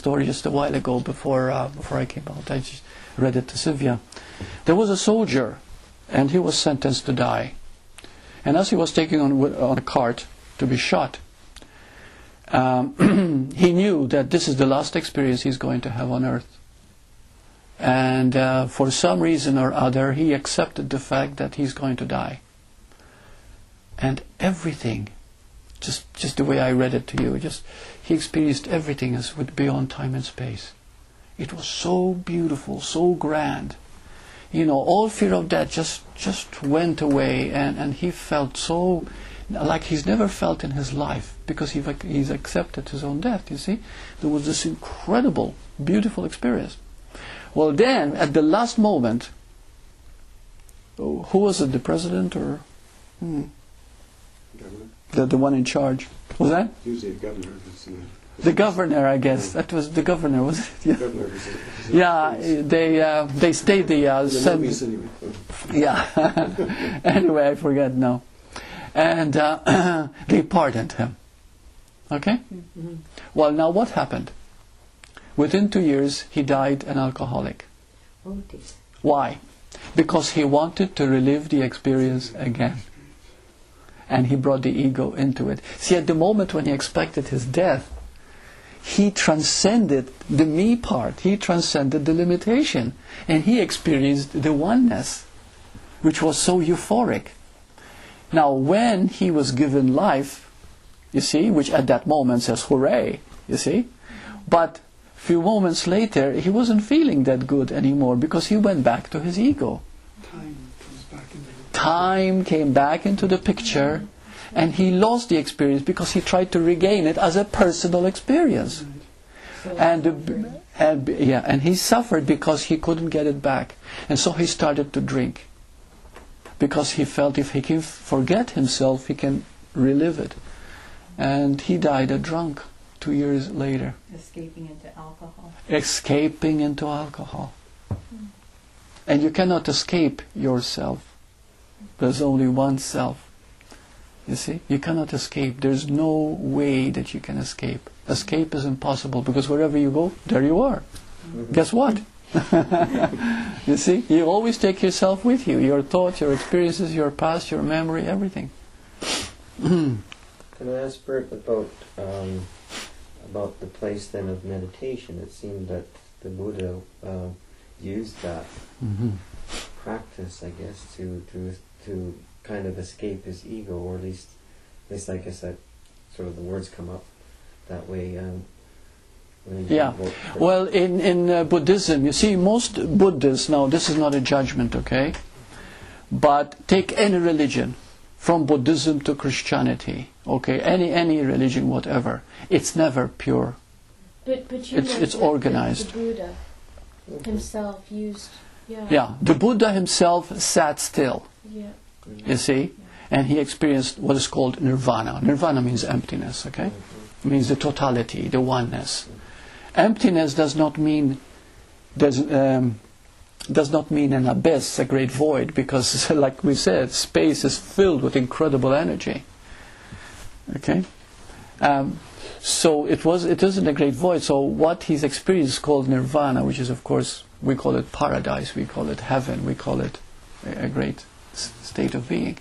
story just a while ago before I came out. I just read it to Sylvia. There was a soldier, and he was sentenced to die. And as he was taken on a cart to be shot, he knew that this is the last experience he's going to have on earth. And for some reason or other, he accepted the fact that he's going to die. And everything, just the way I read it to you, he experienced everything as would beyond time and space. It was so beautiful, so grand. All fear of death just went away, and he felt so like he's never felt in his life, because he's accepted his own death, you see. There was this incredible, beautiful experience. Well, then, at the last moment, who was it, the president or... Governor. The one in charge. Was that? Usually a governor. The governor, I guess. That was the governor, was it? Yeah. Governor was They stayed the... anyway. Yeah. Anyway, I forget now. And they pardoned him. Okay? Mm-hmm. Well, now what happened? Within 2 years, he died an alcoholic. Oh, dear. Why? Because he wanted to relive the experience again. And he brought the ego into it. See, at the moment when he expected his death, he transcended the me part. He transcended the limitation. And he experienced the oneness, which was so euphoric. Now, when he was given life, you see, which at that moment says, hooray, you see, but few moments later, he wasn't feeling that good anymore, because he went back to his ego. Time came back into the picture, and he lost the experience because he tried to regain it as a personal experience. And he suffered because he couldn't get it back. And so he started to drink, because he felt if he can forget himself, he can relive it. And he died a drunk 2 years later. Escaping into alcohol. Escaping into alcohol. And you cannot escape yourself. There's only one self. You see? You cannot escape. There's no way that you can escape. Escape is impossible, because wherever you go, there you are. Mm-hmm. Guess what? You see? You always take yourself with you. Your thoughts, your experiences, your past, your memory, everything. Can I ask Burt about the place then of meditation? It seemed that the Buddha used that practice, I guess, to kind of escape his ego, or at least I guess that sort of the words come up that way. Yeah. Well, in Buddhism, you see, most Buddhists, now this is not a judgment, okay? But take any religion, from Buddhism to Christianity, okay? Any religion, whatever. It's never pure. But it's organized. The Buddha himself used... Yeah, the Buddha himself sat still. Yeah. You see? And he experienced what is called Nirvana. Nirvana means emptiness, okay? It means the totality, the oneness. Emptiness does not mean an abyss, a great void, because, like we said, space is filled with incredible energy. Okay? So it isn't a great void. So what he's experienced is called Nirvana, which is, of course, we call it paradise, we call it heaven, we call it a great state of being.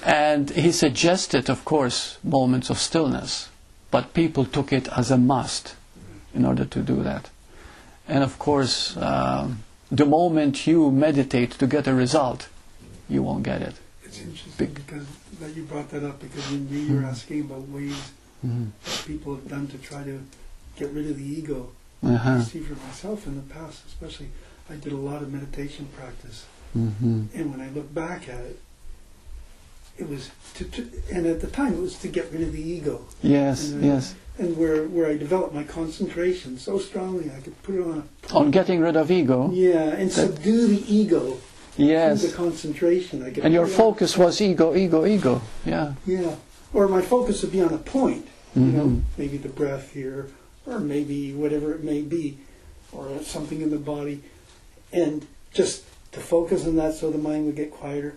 And he suggested, of course, moments of stillness, but people took it as a must in order to do that. And of course, the moment you meditate to get a result, you won't get it. It's interesting because that you brought that up, because when you were asking about ways that people have done to try to get rid of the ego. I see for myself in the past, especially, I did a lot of meditation practice. And when I look back at it, it was and at the time it was to get rid of the ego. Yes, yes. And where I developed my concentration so strongly, I could put it on a point. On getting rid of ego. Yeah, and subdue the ego. Yes. Through the concentration. I could and your focus was ego, ego, ego. Yeah. Yeah. Or my focus would be on a point. You know, maybe the breath here, or maybe whatever it may be, or something in the body, and just to focus on that, so the mind would get quieter.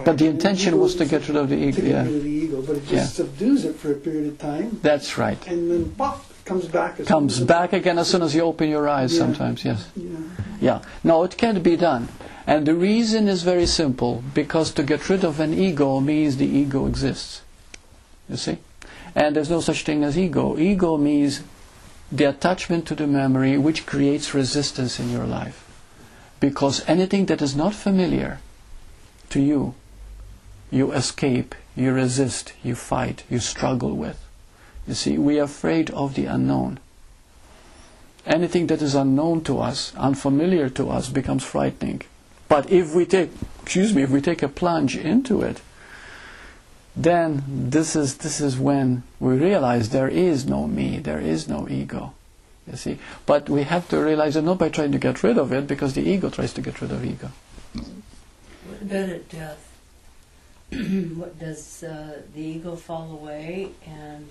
But the intention was to get rid of the ego. To get rid of the ego, but it just subdues it for a period of time. That's right. And then pop, comes back. Comes back again as soon as you open your eyes. Yeah. Sometimes, yes. Yeah. Yeah. No, it can't be done. And the reason is very simple, because to get rid of an ego means the ego exists. You see? And there's no such thing as ego. Ego means the attachment to the memory, which creates resistance in your life. Because anything that is not familiar to you, you escape, you resist, you fight, you struggle with. You see, we are afraid of the unknown. Anything that is unknown to us, unfamiliar to us, becomes frightening. But if we take a plunge into it, then this is when we realize there is no me, there is no ego. You see, but we have to realize that not by trying to get rid of it, because the ego tries to get rid of ego. What about at death? What does the ego fall away, and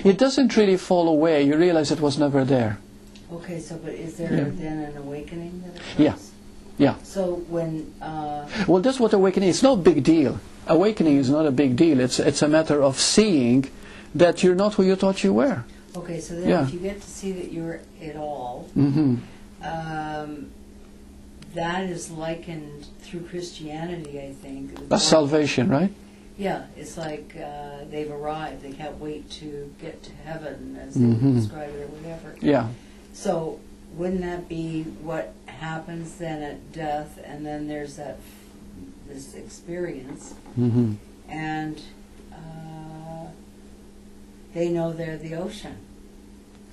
it doesn't really fall away. You realize it was never there. okay? So, but is there then an awakening that occurs? Yeah. Yeah. So when Well, that's what awakening is. It's no big deal. Awakening is not a big deal. It's a matter of seeing that you're not who you thought you were. okay, so then Yeah. if you get to see that you're it all, Mm-hmm. that is likened through Christianity, I think. That's salvation, right? Yeah, it's like they've arrived. They can't wait to get to heaven, as they Mhm. describe it, or whatever. Yeah. So wouldn't that be what happens then at death, and then there's this experience, Mm-hmm. and they know they're the ocean.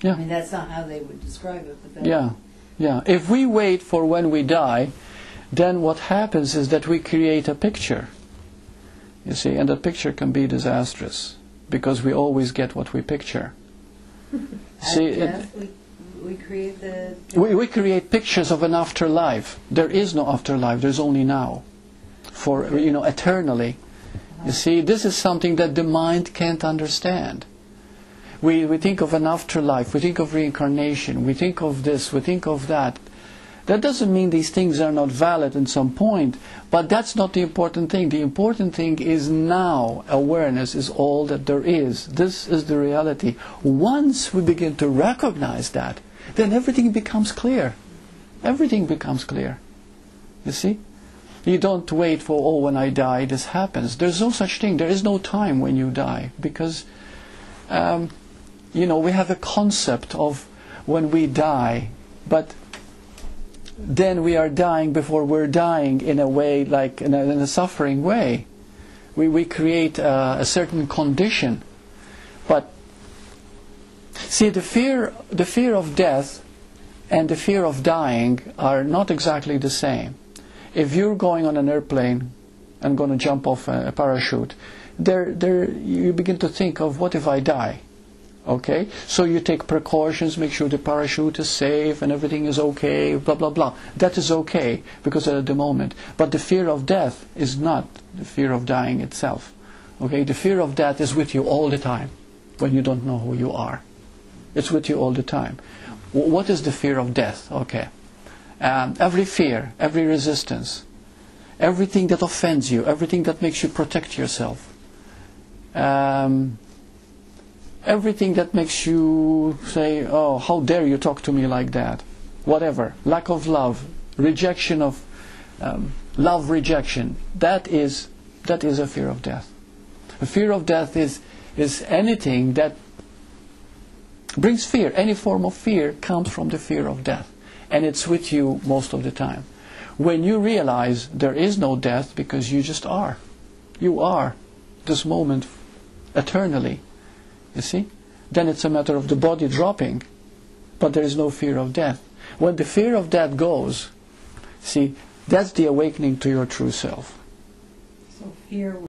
Yeah. I mean, that's not how they would describe it, but Yeah. Yeah. If we wait for when we die, then what happens is that we create a picture. You see, and that picture can be disastrous, because we always get what we picture. See, at death we create the we create pictures of an afterlife. There is no afterlife. There's only now, for eternally. You see, this is something that the mind can't understand. We think of an afterlife. We think of reincarnation. We think of this. We think of that. That doesn't mean these things are not valid at some point, but that's not the important thing. The important thing is now. Awareness is all that there is. This is the reality. Once we begin to recognize that, then everything becomes clear. Everything becomes clear. You see? You don't wait for, when I die, this happens. There's no such thing. There is no time when you die, because, we have a concept of when we die, but then we are dying before we're dying, in a way, like in a suffering way. We create a certain condition. But see, the fear of death and the fear of dying are not exactly the same. If you're going on an airplane and going to jump off a parachute, you begin to think of, what if I die? Okay, so you take precautions, make sure the parachute is safe and everything is okay, blah blah blah. That is okay, because at the moment. But the fear of death is not the fear of dying itself. Okay, the fear of death is with you all the time, when you don't know who you are. It's with you all the time. What is the fear of death? Okay, every fear, every resistance, everything that offends you, everything that makes you protect yourself. Everything that makes you say, oh, how dare you talk to me like that? Whatever. Lack of love, rejection of love, rejection. That is a fear of death. A fear of death is anything that brings fear. Any form of fear comes from the fear of death, and it's with you most of the time. When you realize there is no death, because you just are. You are this moment eternally. You see? Then it's a matter of the body dropping, but there is no fear of death. When the fear of death goes, see, that's the awakening to your true self. so fear